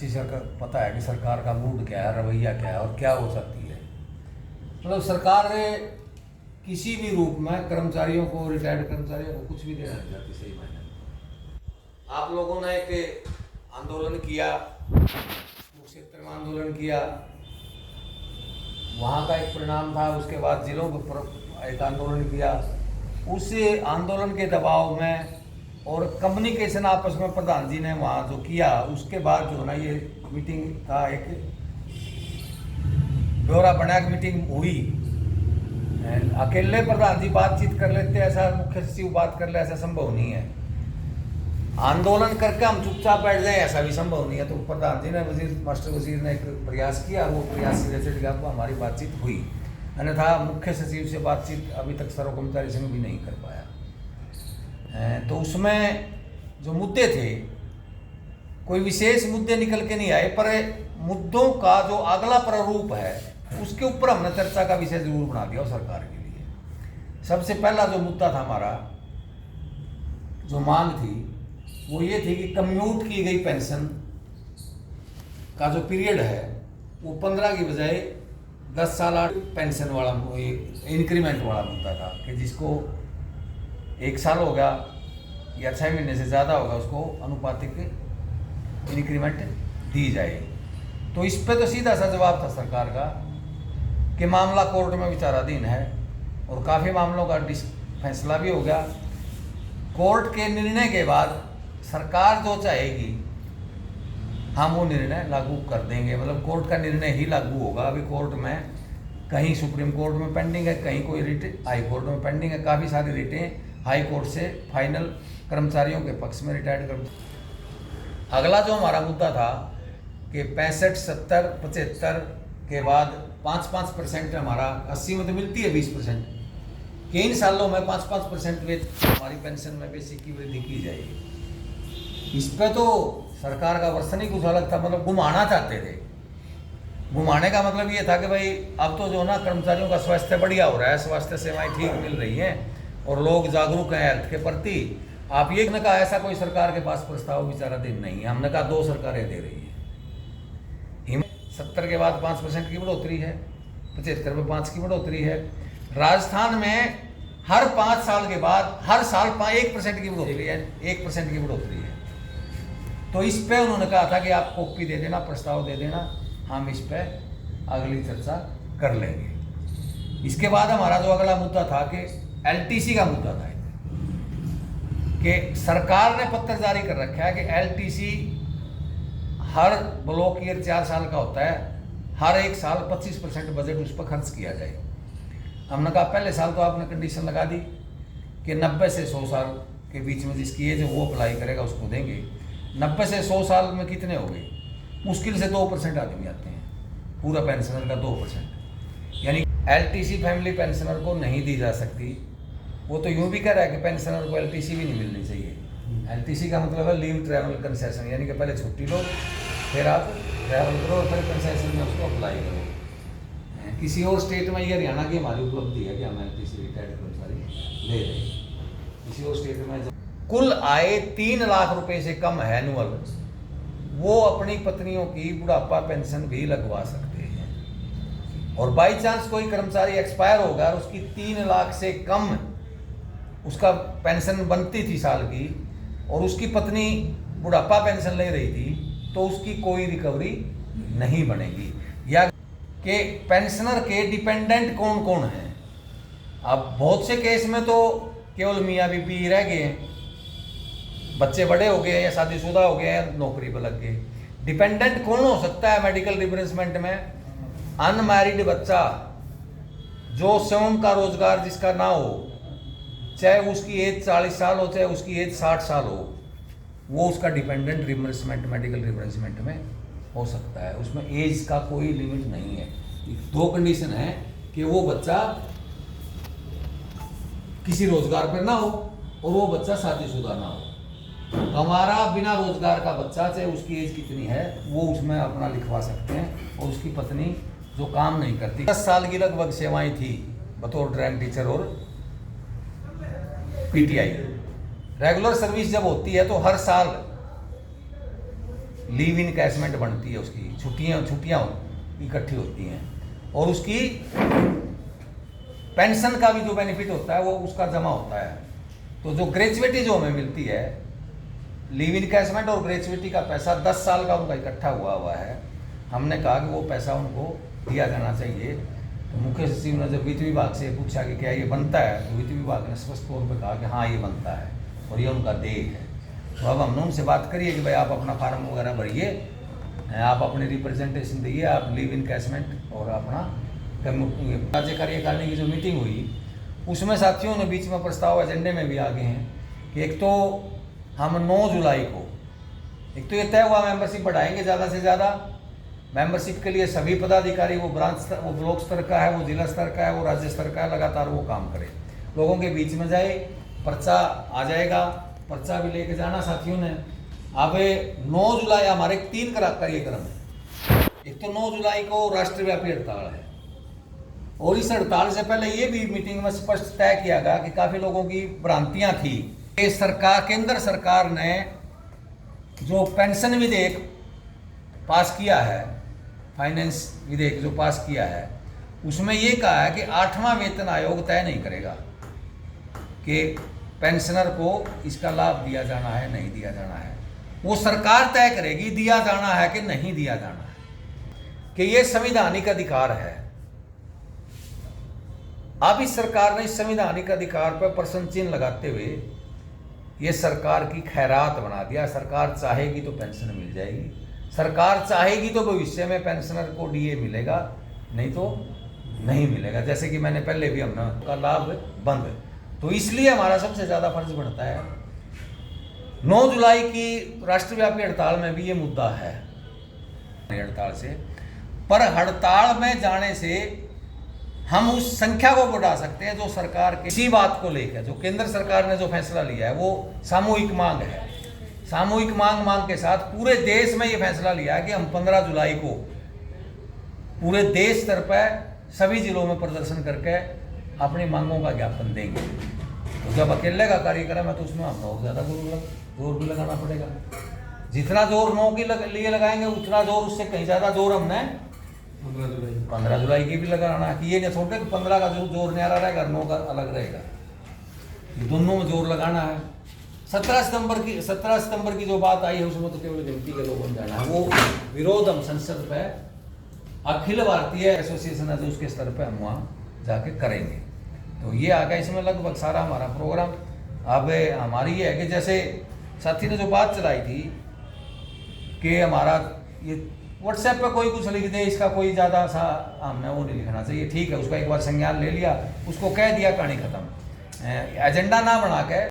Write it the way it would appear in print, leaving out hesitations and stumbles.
अच्छी सरकार पता है कि सरकार का मूड क्या है, रवैया क्या है और क्या हो सकती है। मतलब सरकार ने किसी भी रूप में कर्मचारियों को, रिटायर्ड कर्मचारियों को कुछ भी देना नहीं चाहती। सही मायने में आप लोगों ने एक आंदोलन किया, कुरुक्षेत्र में आंदोलन किया, वहाँ का एक परिणाम था। उसके बाद जिलों के ऊपर एक आंदोलन किया, उस आंदोलन के दबाव में और कम्युनिकेशन आपस में प्रधान जी ने वहाँ जो किया, उसके बाद जो ना ये मीटिंग का एक ब्यौरा बना के मीटिंग हुई। अकेले प्रधान जी बातचीत कर लेते, ऐसा मुख्य सचिव बात कर ले, ऐसा संभव नहीं है। आंदोलन करके हम चुपचाप बैठ जाए, ऐसा भी संभव नहीं है। तो प्रधान जी ने, मास्टर वजीर ने एक प्रयास किया, वो प्रयास से जैसे हमारी बातचीत हुई। अन्यथा मुख्य सचिव से बातचीत अभी तक सर्व कर्मचारी संघ भी नहीं कर पाया। तो उसमें जो मुद्दे थे, कोई विशेष मुद्दे निकल के नहीं आए, पर मुद्दों का जो अगला प्रारूप है उसके ऊपर हमने चर्चा का विषय जरूर बना दिया सरकार के लिए। सबसे पहला जो मुद्दा था हमारा, जो मांग थी, वो ये थी कि कम्यूट की गई पेंशन का जो पीरियड है वो 15 की बजाय 10 साल पेंशन वाला इंक्रीमेंट वाला मुद्दा था कि जिसको 1 साल होगा या 6 महीने से ज़्यादा होगा उसको अनुपातिक इंक्रीमेंट दी जाए। तो इस पे तो सीधा सा जवाब था सरकार का कि मामला कोर्ट में विचाराधीन है और काफ़ी मामलों का फैसला भी हो गया। कोर्ट के निर्णय के बाद सरकार जो चाहेगी हम वो निर्णय लागू कर देंगे। मतलब कोर्ट का निर्णय ही लागू होगा। अभी कोर्ट में कहीं सुप्रीम कोर्ट में पेंडिंग है, कहीं कोई रिट हाई कोर्ट में पेंडिंग है। काफ़ी सारी रिटें हाई कोर्ट से फाइनल कर्मचारियों के पक्ष में, रिटायर्ड कर्मचारी। अगला जो हमारा मुद्दा था कि 65, 70, 75 के बाद 5-5% हमारा, 80 में तो मिलती है 20%, कि इन सालों में 5-5% में हमारी पेंशन में बेसिक की वृद्धि की जाएगी। इस पे तो सरकार का वर्षन ही कुछ अलग था। मतलब घुमाना चाहते थे। घुमाने का मतलब ये था कि भाई अब तो जो ना कर्मचारियों का स्वास्थ्य बढ़िया हो रहा है, स्वास्थ्य सेवाएं ठीक मिल रही हैं और लोग जागरूक हैं हेल्थ के प्रति। आप ये कहा ऐसा कोई सरकार के पास प्रस्ताव विचाराधीन नहीं है। हमने कहा 2 सरकारें दे रही है। 70 के बाद 5% की बढ़ोतरी है, 75 में 5 की बढ़ोतरी है। राजस्थान में हर 5 साल के बाद हर साल 1% की बढ़ोतरी है, 1% की बढ़ोतरी है। तो इस पे उन्होंने कहा था कि आप कॉपी दे देना, प्रस्ताव दे देना, हम इस पे अगली चर्चा कर लेंगे। इसके बाद हमारा जो अगला मुद्दा था कि एलटीसी का मुद्दा था कि सरकार ने पत्र जारी कर रखा है कि एलटीसी हर ब्लॉक ईयर 4 साल का होता है, हर 1 साल 25% बजट उस पर खर्च किया जाए। हमने कहा पहले साल तो आपने कंडीशन लगा दी कि 90 से 100 साल के बीच में जिसकी एज है वो अप्लाई करेगा, उसको देंगे। 90 से 100 साल में कितने हो गए? मुश्किल से 2% आदमी आते हैं, पूरा पेंशनर का 2%। यानी एलटीसी फैमिली पेंशनर को नहीं दी जा सकती। वो तो यूँ भी कह रहा है कि पेंशनर को एलटीसी भी नहीं मिलनी चाहिए। एलटीसी का मतलब है लीव ट्रैवल कंसेशन, यानी कि पहले छुट्टी लो, फिर आप ट्रैवल करो और फिर कंसेशन में उसको अप्लाई करो। किसी और स्टेट में, ये हरियाणा की हमारी उपलब्धि है कि हम एलटीसी रिटायर्ड कर्मचारी ले रहे हैं। किसी और स्टेट में कुल आय 3 लाख रुपए से कम है एनुअल, वो अपनी पत्नियों की बुढ़ापा पेंशन भी लगवा सकते हैं। और बाई चांस कोई कर्मचारी एक्सपायर होगा और उसकी 3 लाख से कम उसका पेंशन बनती थी साल की और उसकी पत्नी बुढ़ापा पेंशन ले रही थी, तो उसकी कोई रिकवरी नहीं बनेगी। या कि पेंशनर के डिपेंडेंट कौन कौन हैं। अब बहुत से केस में तो केवल मियाँ बीबी रह गए हैं, बच्चे बड़े हो गए या शादीशुदा हो गए हैं, नौकरी पर लग गए। डिपेंडेंट कौन हो सकता है मेडिकल रिप्लेसमेंट में? अनमैरिड बच्चा जो स्वयं का रोजगार जिसका ना हो, चाहे उसकी एज 40 साल हो चाहे उसकी एज 60 साल हो, वो उसका डिपेंडेंट रिप्लेसमेंट मेडिकल रिप्लेसमेंट में हो सकता है। उसमें एज का कोई लिमिट नहीं है। 2 कंडीशन है कि वो बच्चा किसी रोजगार पर ना हो और वो बच्चा शादीशुदा ना हो। हमारा बिना रोजगार का बच्चा, चाहे उसकी एज कितनी है, वो उसमें अपना लिखवा सकते हैं। और उसकी पत्नी जो काम नहीं करती, 10 साल की लगभग सेवाएं थी बतौर ड्राइंग टीचर और पीटीआई। रेगुलर सर्विस जब होती है तो हर साल लीव इनकैशमेंट बनती है, उसकी छुट्टियाँ इकट्ठी होती हैं, और उसकी पेंशन का भी जो बेनिफिट होता है वो उसका जमा होता है। तो जो ग्रेचुइटी जो हमें मिलती है, लीव इनकैशमेंट और ग्रेचुइटी का पैसा 10 साल का उनका इकट्ठा हुआ है। हमने कहा कि वो पैसा उनको दिया जाना चाहिए। तो मुख्य सचिव ने जब वित्त विभाग से पूछा कि क्या ये बनता है, तो वित्त विभाग ने स्पष्ट तौर पर कहा कि हाँ ये बनता है और ये उनका देय है। तो अब हमने उनसे बात करिए कि भाई आप अपना फार्म वगैरह भरिए, आप अपने रिप्रेजेंटेशन दीजिए, आप लीव इनकैशमेंट और अपना राज्य कार्यकारिणी की जो मीटिंग हुई उसमें साथियों ने बीच में प्रस्ताव एजेंडे में भी आगे हैं कि एक तो हम 9 जुलाई को, एक तो ये तय हुआ मेंबरशिप बढ़ाएंगे ज़्यादा से ज़्यादा। मेंबरशिप के लिए सभी पदाधिकारी, वो वो ब्लॉक स्तर का है, वो जिला स्तर का है, वो राज्य स्तर का है, लगातार वो काम करे, लोगों के बीच में जाए, पर्चा आ जाएगा, पर्चा भी लेके जाना साथियों ने। अब 9 जुलाई हमारे 3 कार्यक्रम है। एक तो 9 जुलाई को राष्ट्रव्यापी हड़ताल है, और इस हड़ताल से पहले ये भी मीटिंग में स्पष्ट तय किया गया कि काफ़ी लोगों की भ्रांतियां थी कि केंद्र सरकार ने जो पेंशन विधेयक पास किया है, फाइनेंस विधेयक जो पास किया है, उसमें ये कहा है कि 8वां वेतन आयोग तय नहीं करेगा कि पेंशनर को इसका लाभ दिया जाना है नहीं दिया जाना है, वो सरकार तय करेगी दिया जाना है कि नहीं दिया जाना है, कि ये संवैधानिक अधिकार है। अब इस सरकार ने इस संवैधानिक अधिकार पर प्रश्न चिन्ह लगाते हुए ये सरकार की खैरात बना दिया। सरकार चाहेगी तो पेंशन मिल जाएगी, सरकार चाहेगी तो भविष्य में पेंशनर को डीए मिलेगा, नहीं तो नहीं मिलेगा। जैसे कि मैंने पहले भी हमने का लाभ बंद, तो इसलिए हमारा सबसे ज़्यादा फर्ज बनता है। 9 जुलाई की राष्ट्रव्यापी हड़ताल में भी ये मुद्दा है हड़ताल से, पर हड़ताल में जाने से हम उस संख्या को बढ़ा सकते हैं जो सरकार के इसी बात को लेकर, जो केंद्र सरकार ने जो फैसला लिया है वो सामूहिक मांग है। सामूहिक मांग के साथ पूरे देश में ये फैसला लिया है कि हम 15 जुलाई को पूरे देश स्तर पर सभी जिलों में प्रदर्शन करके अपनी मांगों का ज्ञापन देंगे। तो जब अकेले का कार्यक्रम है तो उसमें हम और ज़्यादा जोर भी लगाना पड़ेगा। जितना जोर 9 के लिए लगाएंगे उतना जोर, उससे कहीं ज़्यादा जोर हमने 15 जुलाई की भी लगाना है। कि ये नहीं सोचते कि 15 का जोर न्यारा रहेगा, 9 का अलग रहेगा, ये दोनों में जोर लगाना है। 17 सितंबर की जो बात आई है उसमें तो केवल गिनती के लोगों ने जाना है। वो विरोध हम संसद पे अखिल भारतीय एसोसिएशन है जो उसके स्तर पे हम वहाँ जाके करेंगे। तो ये आ गया इसमें लगभग सारा हमारा प्रोग्राम। अब हमारी ये है कि जैसे साथी ने जो बात चलाई थी कि हमारा ये व्हाट्सएप पे कोई कुछ लिख दे, इसका कोई ज़्यादा सा हमने वो नहीं लिखना चाहिए। ठीक है, उसका एक बार संज्ञान ले लिया, उसको कह दिया, कहानी खत्म। एजेंडा ना बना के